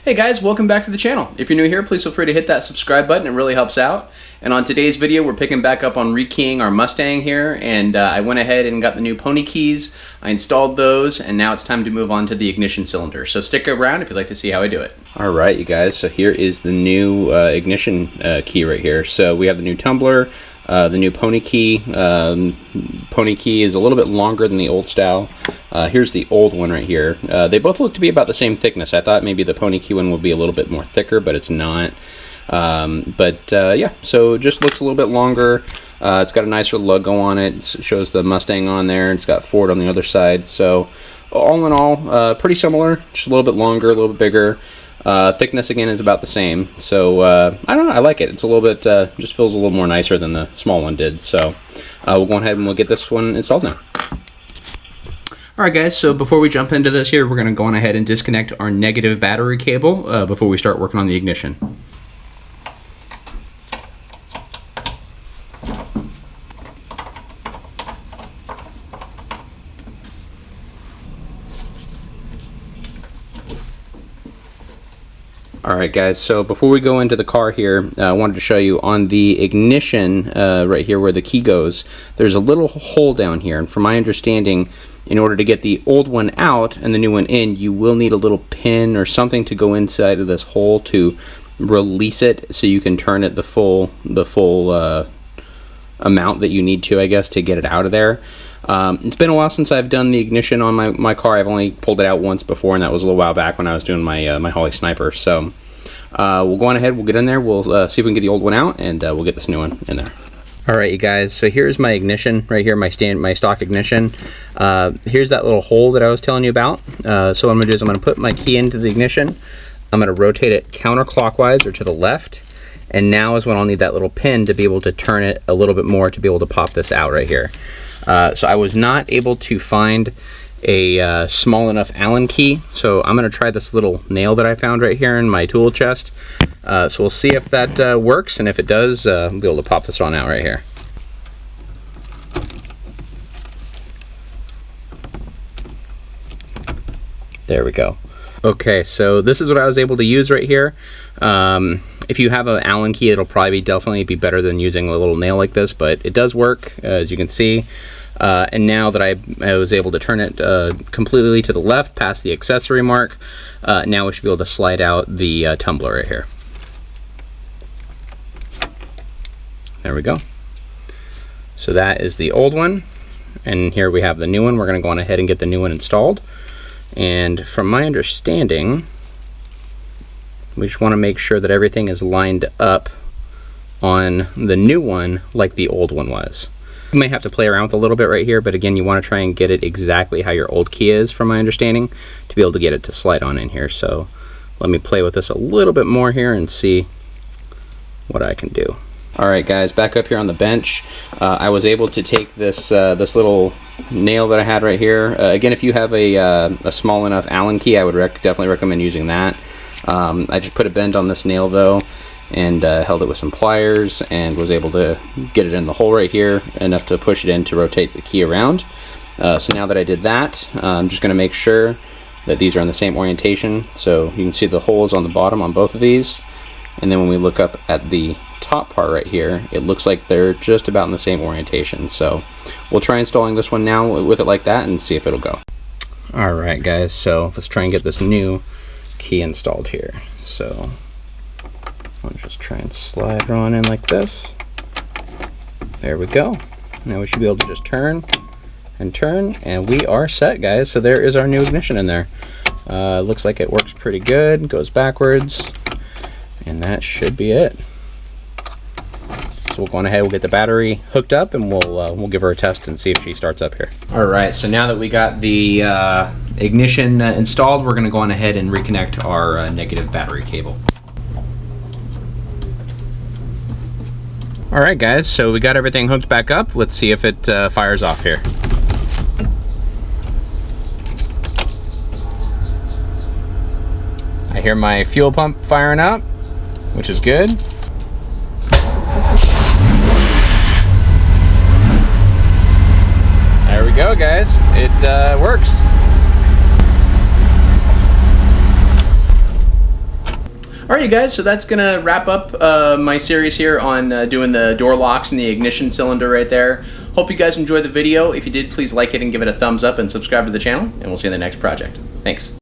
Hey guys, welcome back to the channel. If you're new here, please feel free to hit that subscribe button. It really helps out. And on today's video, we're picking back up on rekeying our Mustang here, and I went ahead and got the new pony keys. I installed those, and now it's time to move on to the ignition cylinder. So stick around if you'd like to see how I do it. All right, you guys, so here is the new ignition key right here. So we have the new tumbler, the new pony key. Pony key is a little bit longer than the old style. Here's the old one right here. They both look to be about the same thickness. I thought maybe the pony key one would be a little bit more thicker, but it's not. Yeah, so it just looks a little bit longer. It's got a nicer logo on it. It shows the Mustang on there. It's got Ford on the other side. So all in all, pretty similar, just a little bit longer, a little bit bigger. Thickness again is about the same. So I don't know, I like it. It's a little bit, just feels a little more nicer than the small one did. So we'll go ahead and we'll get this one installed now. Alright guys, so before we jump into this here, we're going to go on ahead and disconnect our negative battery cable before we start working on the ignition. Alright guys, so before we go into the car here, I wanted to show you on the ignition right here where the key goes, there's a little hole down here, and from my understanding, in order to get the old one out and the new one in, you will need a little pin or something to go inside of this hole to release it so you can turn it the full amount that you need to, I guess, to get it out of there. It's been a while since I've done the ignition on my car. I've only pulled it out once before, and that was a little while back when I was doing my my Holly Sniper. So we'll go on ahead, we'll get in there, we'll see if we can get the old one out, and we'll get this new one in there. Alright you guys, so here's my ignition right here, my stock ignition. Here's that little hole that I was telling you about. So what I'm going to do is I'm going to put my key into the ignition. I'm going to rotate it counterclockwise or to the left. And now is when I'll need that little pin to be able to turn it a little bit more to be able to pop this out right here. So I was not able to find a small enough Allen key, so I'm going to try this little nail that I found right here in my tool chest. So we'll see if that works, and if it does, I'll be able to pop this on out right here. There we go. Okay, so this is what I was able to use right here. If you have an Allen key, it'll probably definitely be better than using a little nail like this, but it does work, as you can see. And now that I was able to turn it completely to the left past the accessory mark, now we should be able to slide out the tumbler right here. There we go. So that is the old one, and here we have the new one. We're going to go on ahead and get the new one installed. And from my understanding, we just want to make sure that everything is lined up on the new one like the old one was. You may have to play around with a little bit right here, but again, you want to try and get it exactly how your old key is, from my understanding, to be able to get it to slide on in here. So let me play with this a little bit more here and see what I can do. Alright guys, back up here on the bench, I was able to take this this little nail that I had right here. Again, if you have a small enough Allen key, I would definitely recommend using that. I just put a bend on this nail though, and held it with some pliers, and was able to get it in the hole right here, enough to push it in to rotate the key around. So now that I did that, I'm just going to make sure that these are in the same orientation. So you can see the holes on the bottom on both of these, and then when we look up at the top part right here, it looks like they're just about in the same orientation. So we'll try installing this one now with it like that and see if it'll go. Alright guys, so let's try and get this new key installed here. So I'll just try and slide her on in like this. There we go. Now we should be able to just turn and turn, and we are set guys. So there is our new ignition in there. Looks like it works pretty good, goes backwards, and that should be it. So we'll go on ahead, we'll get the battery hooked up, and we'll give her a test and see if she starts up here. Alright, so now that we got the ignition installed, we're going to go on ahead and reconnect our negative battery cable. Alright guys, so we got everything hooked back up. Let's see if it fires off here. I hear my fuel pump firing up, which is good. There we go guys, it works. Alright, you guys, so that's going to wrap up my series here on doing the door locks and the ignition cylinder right there. Hope you guys enjoyed the video. If you did, please like it and give it a thumbs up and subscribe to the channel, and we'll see you in the next project. Thanks.